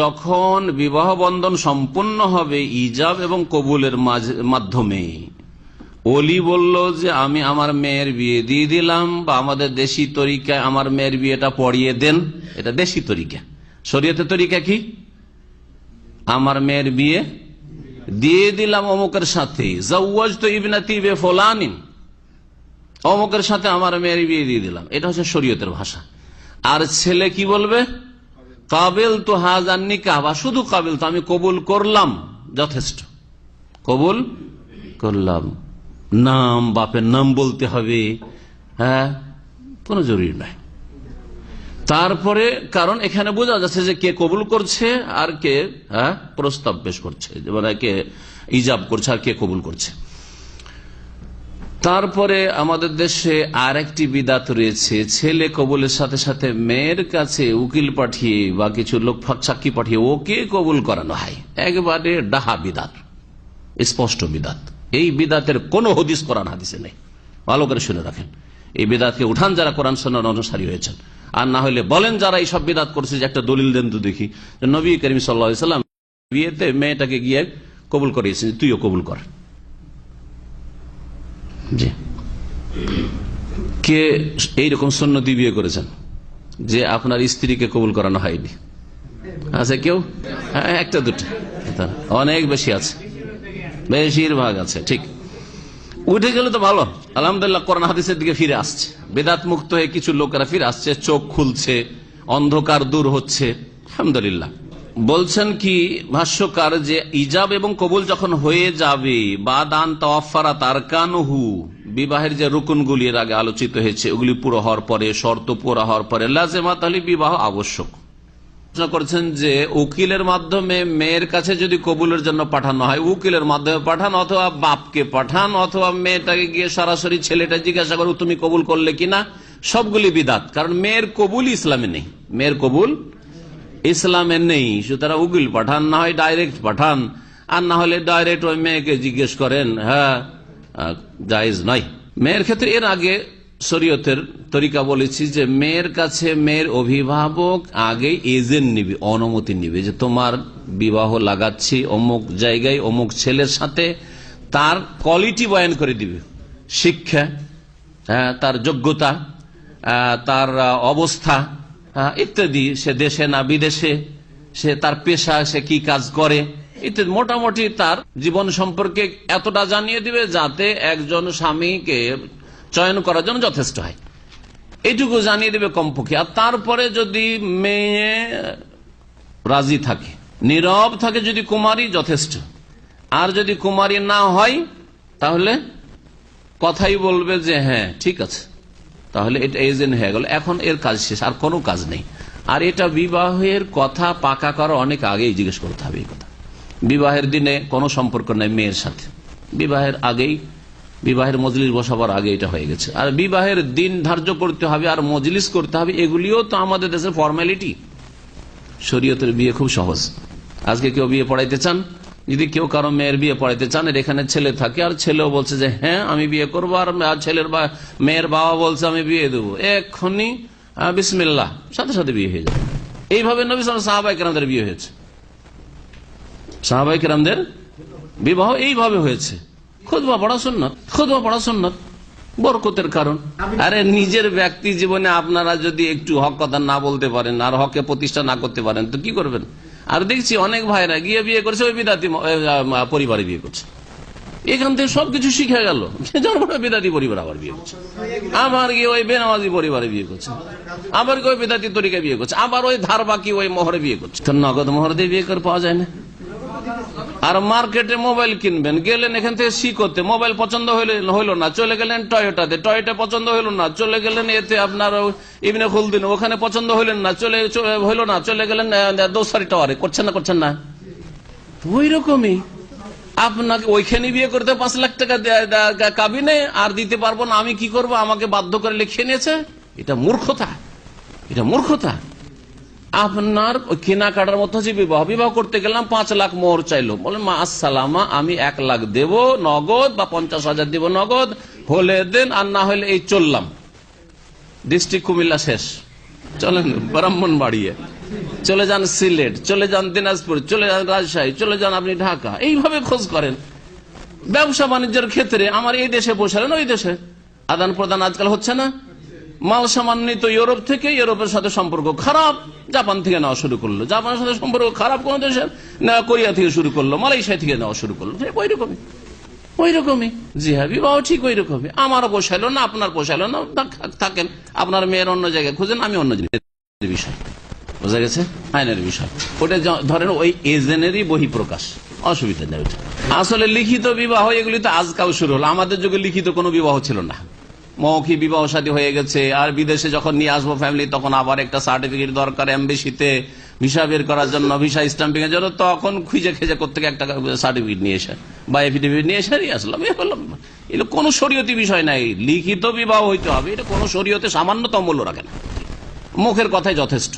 যখন বিবাহ বন্ধন সম্পূর্ণ হবে ইজাব এবং কবুলের মাধ্যমে, ওলি বলল যে আমি আমার মেয়ের বিয়ে দিয়ে দিলাম, বা আমাদের দেশি তরিকায় আমার মেয়ের বিয়েটা পড়িয়ে দেন, এটা দেশি তরিকা। শরীয়তের তরিকা কি? আমার মেয়ের বিয়ে দিয়ে দিলাম অমুকের সাথে, জাওয়াজতু ইবনাতি বিফুলানিন, অমুকের সাথে আমার মেয়ের বিয়ে দিয়ে দিলাম, এটা হচ্ছে শরীয়তের ভাষা। আর ছেলে কি বলবে? কাবিল তো হাজার নিকাহ, বা শুধু কাবিল তো, আমি কবুল করলাম, যথেষ্ট, কবুল করলাম। নাম, বাপের নাম বলতে হবে, হ্যাঁ, কোনো জরুরি নাই। তারপরে কারণ এখানে বোঝা যাচ্ছে যে কে কবুল করছে আর কে প্রস্তাব পেশ করছে, মানে কে ইজাব করছে আর কে কবুল করছে। তারপরে আমাদের দেশে আর একটি বিদাত রয়েছে, ছেলে কবুলের সাথে সাথে মেয়ের কাছে উকিল পাঠিয়ে বা কিছু লোক সাক্ষী পাঠিয়ে ওকে কবুল করানো হয়। একবারে ডাহা বিদাত, স্পষ্ট বিদাত। এই বিদাতের কোন হদিস কোরআন হাদিসে নেই, ভালো করে শুনে রাখেন। এই বিদাতকে উঠান যারা কোরআন সুন্নাহর অনুসারী হয়েছেন, আর না হলে বলেন যারা এই সব বিদাত করছে যে একটা দলিল দেন তো দেখি। নবী করিম সাল্লাল্লাহু আলাইহি ওয়াসাল্লাম বিয়েতে মেয়েটাকে গিয়ে কবুল করিয়েছেন, তুইও কবুল কর। জি, কে এইরকম সুন্নতি বিয়ে করেছেন যে আপনার স্ত্রীকে কবুল করানো হয়নি? আছে কেউ? হ্যাঁ, একটা দুটো, অনেক বেশি আছে, বেশিরভাগ আছে। ঠিক, উঠে গেলে তো ভালো, আলহামদুলিল্লাহ। কোরআন হাদিসের দিকে ফিরে আসছে, বেদাত মুক্ত হয়ে কিছু লোকেরা ফিরে আসছে, চোখ খুলছে, অন্ধকার দূর হচ্ছে, আলহামদুলিল্লাহ। বলছেন কি ভাষ্যকার যে ইজাব এবং কবুল যখন হয়ে যাবে, বাদান তাওয়াফারা তারকানুহু, বিবাহের যে রুকুনগুলি এর আগে আলোচিত হয়েছে ওগুলি পুরো হওয়ার পরে, শর্ত পুরো হওয়ার পরে, লাজেমাত আলী বিবাহ আবশ্যক। করেছেন যে উকিলের মাধ্যমে মেয়ের কাছে যদি কবুলের জন্য পাঠানো হয়, উকিলের মাধ্যমে পাঠান, অথবা বাপকে পাঠান, অথবা মেয়েটাকে গিয়ে সরাসরি ছেলেটা জিজ্ঞাসা করো তুমি কবুল করলে কিনা, সবগুলি বিদাত। কারণ মেয়ের কবুল ইসলামে নেই, মেয়ের কবুল ইসলামে নেই। সুতরাং উকিল পাঠান, না হয় ডাইরেক্ট পাঠান, আর না হলে ডাইরেক্ট ওই মেয়েকে জিজ্ঞেস করেন, হ্যাঁ, জায়েজ নয়। মেয়ের ক্ষেত্রে এর আগে শরীয়তের তরিকা বলেছি যে মেয়ের কাছে মেয়ের অভিভাবক আগে এজেন্ট নিবে, অনুমতি নিবে, যে তোমার বিবাহ লাগাচ্ছি অমুক জায়গায় অমুক ছেলের সাথে, তার কোয়ালিটি বয়ান করে দিবে, শিক্ষা, তার যোগ্যতা, তার অবস্থা ইত্যাদি, সে দেশে না বিদেশে, সে তার পেশা, সে কি কাজ করে ইত্যাদি, মোটামুটি তার জীবন সম্পর্কে এতটা জানিয়ে দিবে যাতে একজন স্বামীকে চয়ন করার জন্য যথেষ্ট হয়, এইটুকু জানিয়ে দেবে কমপক্ষে। আর তারপরে যদি মেয়ে রাজি থাকে, নীরব থাকে, যদি কুমারী, যথেষ্ট। আর যদি কুমারী না হয় তাহলে কথাই বলবে যে হ্যাঁ ঠিক আছে, তাহলে এটা এজেন্ট হয়ে গেল, এখন এর কাজ শেষ, আর কোনো কাজ নেই। আর এটা বিবাহের কথা পাকা করা অনেক আগেই জিজ্ঞেস করতে হবে এই কথা। বিবাহের দিনে কোনো সম্পর্ক নাই মেয়ের সাথে, বিবাহের আগেই, বিবাহের মজলিস বসাবার আগে এটা হয়ে গেছে। আর বিবাহের দিন ধার্য করতে হবে আর মজলিস করতে হবে, এগুলিও তো আমাদের দেশের ফর্মালিটি। শরীয়তের বিয়ে খুব সহজ। আজকে কেউ বিয়ে পড়াইতে চান, যদি কেউ কারো মেয়ের বিয়ে পড়াইতে চান, এর এখানে ছেলে থাকে, আর ছেলেও বলছে যে হ্যাঁ আমি বিয়ে করবো, আর ছেলের মেয়ের বাবা বলছে আমি বিয়ে দেবো, এক্ষুনি বিসমিল্লাহ, সাথে সাথে বিয়ে হয়ে যাবে। এইভাবে নবী সাহাবায়ে কেরামদের বিয়ে হয়েছে, সাহাবায়ে কেরামদের বিবাহ এইভাবে হয়েছে। খুতবা পড়া সুন্নাত, খুতবা পড়া সুন্নাত, বরকতের কারণ। আরে নিজের ব্যক্তি জীবনে আপনারা যদি একটু হক কথা না বলতে পারেন আর হকে প্রতিষ্ঠা না করতে পারেন তো কি করবেন? আর দেখছি অনেক ভাইরা গিয়ে বিয়ে করছে ওই বিদাতি পরিবারে বিয়ে করছে, এখান থেকে সবকিছু শিখে গেল, বিদাতি পরিবার আবার বিয়ে করছে, আবার গিয়ে ওই বেনামাজি পরিবারে বিয়ে করছে, আবার ওই বিদাতি তরিকায় বিয়ে করছে, আবার ওই ধার বাকি ওই মোহরে বিয়ে করছে। তো নগদ মোহর দিয়ে বিয়ে করে পাওয়া যায় না। আর মার্কেটে মোবাইল কিনবেন, গেলেন এখান থেকে সি করতে, মোবাইল পছন্দ হইলো না, চলে গেলেন টয়োটাতে, টয়োটা পছন্দ হইলো না, চলে গেলেন এতে আপনার ইবনে খুলদিন, ওখানে পছন্দ হইলেন না, হইলো না, চলে গেলেন দোসারি টাওয়ারে। করছেন না? করছেন না? ওই রকমই আপনাকে ওইখানে বিয়ে করতে 5 লাখ টাকা কাবিনে, আর দিতে পারবো না, আমি কি করব, আমাকে বাধ্য করে লিখিয়ে নিয়েছে। এটা মূর্খতা, এটা মূর্খতা। আপনার কেনাকাটার মতো হচ্ছে বিবাহ, বিবাহ করতে গেলাম 5 লাখ মোহর চাইলো, বলেন মা আসসালামা, আমি 1 লাখ দেব নগদ, বা 50,000 দেব নগদ, হলে দেন, আর না হলে এই চললাম, ডিস্ট্রিক্ট কুমিল্লা শেষ। চলেন ব্রাহ্মণবাড়িয়া, চলে যান সিলেট, চলে যান দিনাজপুর, চলে যান রাজশাহী, চলে যান আপনি ঢাকা, এইভাবে খোঁজ করেন। ব্যবসা বাণিজ্যের ক্ষেত্রে আমার এই দেশে বসালেন ওই দেশে, আদান প্রদান আজকাল হচ্ছে না। মাল সামান নিত ইউরোপ থেকে, ইউরোপের সাথে সম্পর্ক খারাপ, জাপান থেকে নেওয়া শুরু করলো, জাপানের সাথে সম্পর্ক খারাপ কোন দেশের, কোরিয়া থেকে শুরু করলো, মালয়েশিয়া থেকে নেওয়া শুরু করলো। ওই রকমই জি হ্যাঁ, বিবাহ ঠিক ওই রকমই। আমারও পোষাইলো না, আপনার পোষাইলো না, থাকেন, আপনার মেয়ের অন্য জায়গায় খুঁজেন, আমি অন্য জিনিসের বিষয়, বোঝা গেছে, আইনের বিষয়। ওটা ধরেন ওই এজেন্টেরই বহিঃপ্রকাশ, অসুবিধা নেই। ওটা আসলে লিখিত বিবাহ এগুলি তো আজকাল শুরু হলো, আমাদের যুগে লিখিত কোনো বিবাহ ছিল না, মৌখিক বিবাহ শাদী হয়ে গেছে। আর বিদেশে যখন নিয়ে আসবো ফ্যামিলি, তখন আবার একটা সার্টিফিকেট দরকার এমবেসিতে, ভিসা বের করার জন্য, ভিসা স্ট্যাম্পিং এর জন্য, তখন খুঁজে খেজে করতে একটা সার্টিফিকেট নিয়ে এসে বা এফিডেভিট নিয়ে এসে আসলাম। এগুলো কোনো শরীয়তি বিষয় নাই, লিখিত বিবাহ হইতে হবে, এটা কোনো শরীয়তে সামান্যতম মূল্য রাখে না, মুখের কথাই যথেষ্ট।